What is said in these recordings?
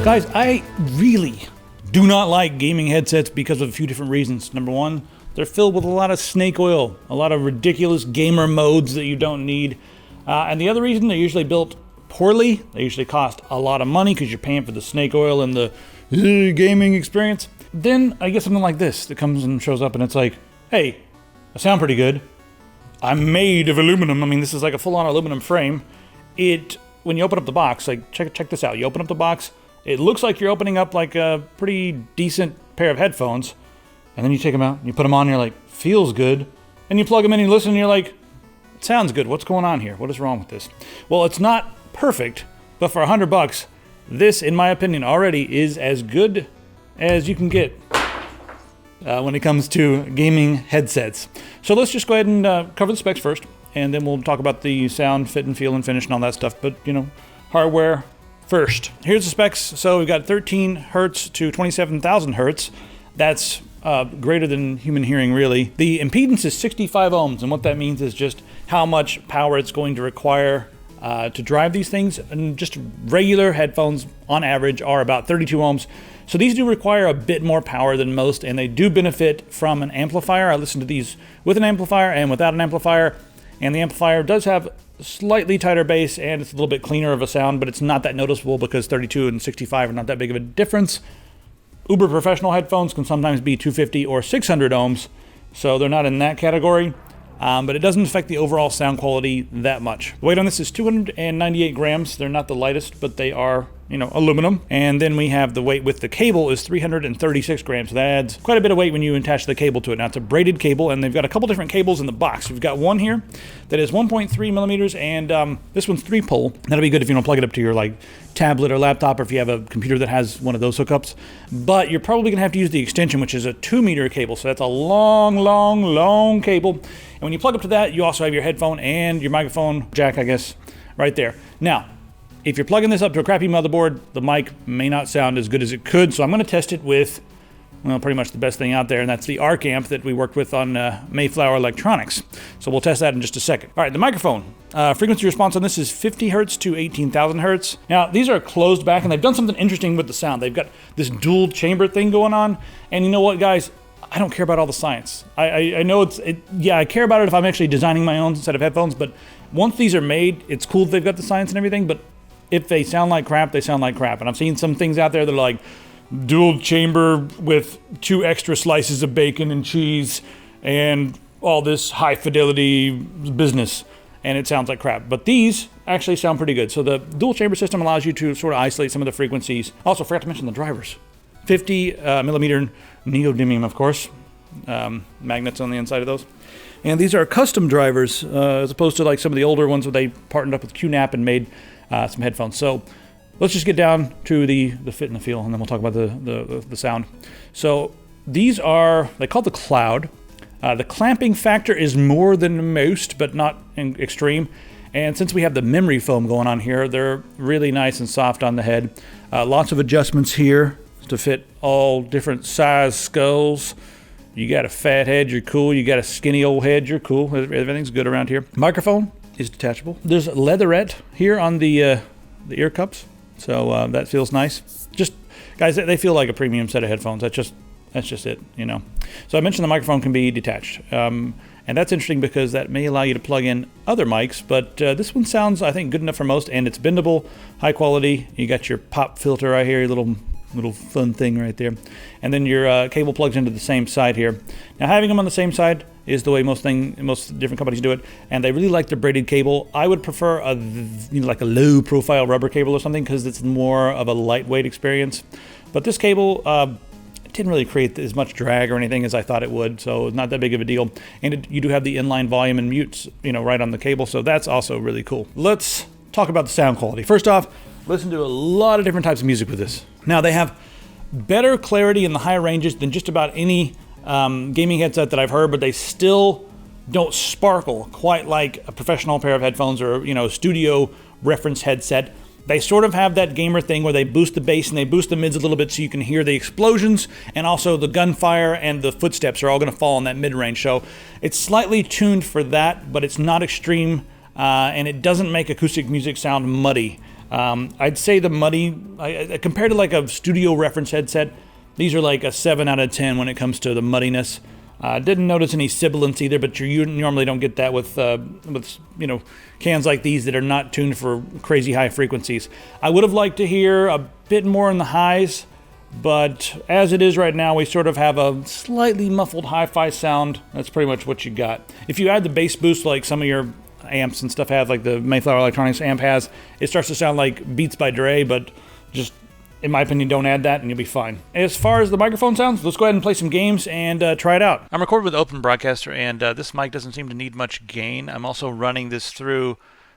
Guys, I really do not like gaming headsets because of a few different reasons. Number one, they're filled with a lot of snake oil, a lot of ridiculous gamer modes that you don't need. And the other reason, they're usually built poorly. They usually cost a lot of money because you're paying for the snake oil and the gaming experience. Then I get something like this that comes and shows up and it's like, hey, I sound pretty good. I'm made of aluminum. I mean, this is like a full-on aluminum frame. When you open up the box, like check this out. You open up the box, it looks like you're opening up like a pretty decent pair of headphones. And then you take them out, and you put them on, and you're like, feels good. And you plug them in, and you listen, and you're like, it sounds good. What's going on here? What is wrong with this? Well, it's not perfect, but for $100, this, in my opinion, already is as good as you can get when it comes to gaming headsets. So let's just go ahead and cover the specs first, and then we'll talk about the sound, fit and feel and finish and all that stuff. But, hardware first. Here's the specs. So we've got 13 hertz to 27,000 hertz. That's greater than human hearing, really. The impedance is 65 ohms, and what that means is just how much power it's going to require to drive these things. And just regular headphones, on average, are about 32 ohms. So these do require a bit more power than most, and they do benefit from an amplifier. I listened to these with an amplifier and without an amplifier, and the amplifier does have slightly tighter bass, and it's a little bit cleaner of a sound, but it's not that noticeable because 32 and 65 are not that big of a difference. Uber professional headphones can sometimes be 250 or 600 ohms, so they're not in that category, but it doesn't affect the overall sound quality that much. The weight on this is 298 grams. They're not the lightest, but they are, aluminum. And then we have the weight with the cable is 336 grams. So that adds quite a bit of weight when you attach the cable to it. Now, it's a braided cable, and they've got a couple different cables in the box. We've got one here that is 1.3 millimeters, and this one's 3-pole. That'll be good if you want to plug it up to your tablet or laptop, or if you have a computer that has one of those hookups. But you're probably going to have to use the extension, which is a 2-meter cable. So that's a long cable. And when you plug up to that, you also have your headphone and your microphone jack, I guess, right there. Now, if you're plugging this up to a crappy motherboard, the mic may not sound as good as it could. So I'm going to test it with, pretty much the best thing out there, and that's the ARC amp that we worked with on Mayflower Electronics. So we'll test that in just a second. All right, the microphone. Frequency response on this is 50 hertz to 18,000 hertz. Now, these are closed back, and they've done something interesting with the sound. They've got this dual chamber thing going on, and you know what, guys? I don't care about all the science. I know I care about it if I'm actually designing my own set of headphones, but once these are made, it's cool that they've got the science and everything, but if they sound like crap, they sound like crap. And I've seen some things out there that are like dual chamber with 2 extra slices of bacon and cheese and all this high fidelity business, and it sounds like crap. But these actually sound pretty good. So the dual chamber system allows you to sort of isolate some of the frequencies. Also, forgot to mention the drivers. 50 millimeter neodymium, of course. Magnets on the inside of those. And these are custom drivers, as opposed to like some of the older ones where they partnered up with QNAP and made some headphones. So let's just get down to the fit and the feel, and then we'll talk about the sound. So these are, they call the Cloud. The clamping factor is more than most, but not extreme. And since we have the memory foam going on here, they're really nice and soft on the head. Lots of adjustments here to fit all different size skulls. You got a fat head, you're cool. You got a skinny old head, you're cool. Everything's good around here. Microphone is detachable. There's leatherette here on the ear cups, so that feels nice. Just, guys, they feel like a premium set of headphones. That's just it, So I mentioned the microphone can be detached, and that's interesting because that may allow you to plug in other mics, but this one sounds, I think, good enough for most, and it's bendable, high quality. You got your pop filter right here, your little fun thing right there, and then your cable plugs into the same side here. Now, having them on the same side is the way most different companies do it, and they really like the braided cable. I would prefer like a low profile rubber cable or something, because it's more of a lightweight experience. But this cable didn't really create as much drag or anything as I thought it would, so it's not that big of a deal. And you do have the inline volume and mutes, right on the cable, so that's also really cool. Let's talk about the sound quality. First off, listen to a lot of different types of music with this. Now, they have better clarity in the high ranges than just about any gaming headset that I've heard, but they still don't sparkle quite like a professional pair of headphones or, studio reference headset. They sort of have that gamer thing where they boost the bass and they boost the mids a little bit so you can hear the explosions, and also the gunfire and the footsteps are all going to fall in that mid-range. So it's slightly tuned for that, but it's not extreme, and it doesn't make acoustic music sound muddy. I'd say the Muddy, compared to like a studio reference headset, these are like a 7 out of 10 when it comes to the muddiness. Didn't notice any sibilance either, but you normally don't get that with cans like these that are not tuned for crazy high frequencies. I would have liked to hear a bit more in the highs, but as it is right now, we sort of have a slightly muffled hi-fi sound. That's pretty much what you got. If you add the bass boost like some of your amps and stuff have, like the Mayflower Electronics amp has, it starts to sound like Beats by Dre, but just, in my opinion, don't add that and you'll be fine. As far as the microphone sounds, let's go ahead and play some games and try it out. I'm recording with Open Broadcaster, and this mic doesn't seem to need much gain. I'm also running this through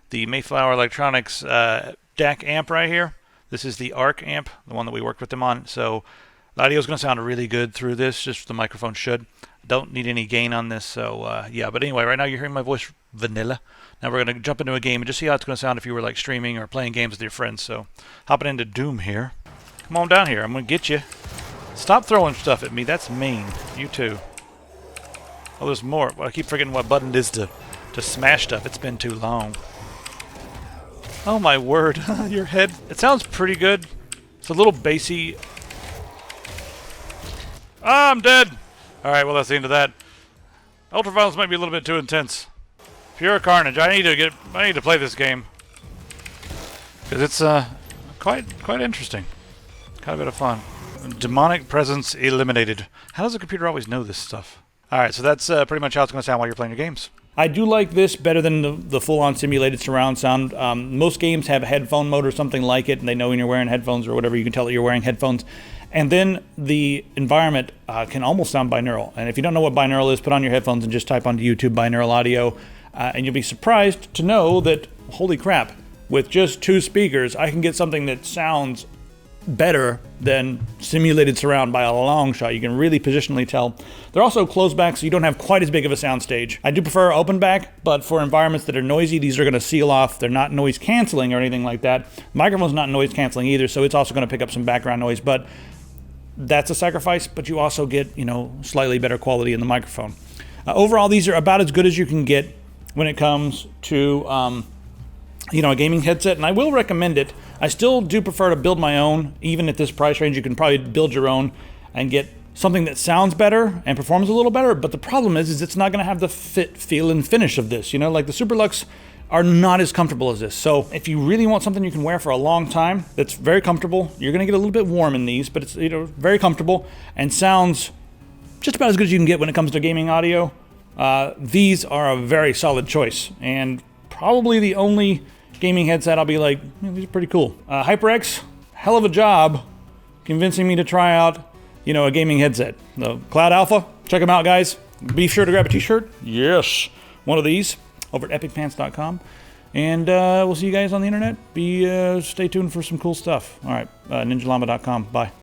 the Mayflower Electronics DAC amp right here. This is the ARC amp, the one that we worked with them on, so the audio is going to sound really good through this, just the microphone should. Don't need any gain on this, so yeah. But anyway, right now you're hearing my voice vanilla. Now we're going to jump into a game and just see how it's going to sound if you were like streaming or playing games with your friends. So hopping into Doom here. Come on down here, I'm going to get you. Stop throwing stuff at me, that's mean. You too. Oh, there's more. I keep forgetting what button it is to smash stuff. It's been too long. Oh my word, your head. It sounds pretty good. It's a little bassy. Ah, I'm dead! Alright, well that's the end of that. Ultraviolence might be a little bit too intense. Pure carnage. I need to play this game. Because it's quite interesting. Kind of a bit of fun. Demonic presence eliminated. How does the computer always know this stuff? Alright, so that's pretty much how it's going to sound while you're playing your games. I do like this better than the full-on simulated surround sound. Most games have headphone mode or something like it, and they know when you're wearing headphones or whatever, you can tell that you're wearing headphones. And then the environment can almost sound binaural. And if you don't know what binaural is, put on your headphones and just type onto YouTube binaural audio, and you'll be surprised to know that, holy crap, with just 2 speakers, I can get something that sounds better than simulated surround by a long shot. You can really positionally tell. They're also closed back, so you don't have quite as big of a sound stage. I do prefer open back, but for environments that are noisy, these are going to seal off. They're not noise canceling or anything like that. The microphone's not noise canceling either, so it's also going to pick up some background noise, but that's a sacrifice, but you also get, slightly better quality in the microphone. Overall, these are about as good as you can get when it comes to a gaming headset, and I will recommend it. I still do prefer to build my own. Even at this price range, you can probably build your own and get something that sounds better and performs a little better, but the problem is it's not going to have the fit, feel, and finish of this. Like the Superlux are not as comfortable as this. So if you really want something you can wear for a long time that's very comfortable, you're going to get a little bit warm in these, but it's very comfortable and sounds just about as good as you can get when it comes to gaming audio. These are a very solid choice, and probably the only gaming headset I'll be like, these are pretty cool. HyperX, hell of a job convincing me to try out, a gaming headset. The Cloud Alpha, check them out, guys. Be sure to grab a t-shirt. Yes, one of these over at epicpants.com. And we'll see you guys on the internet. Stay tuned for some cool stuff. All right, ninjalama.com. Bye.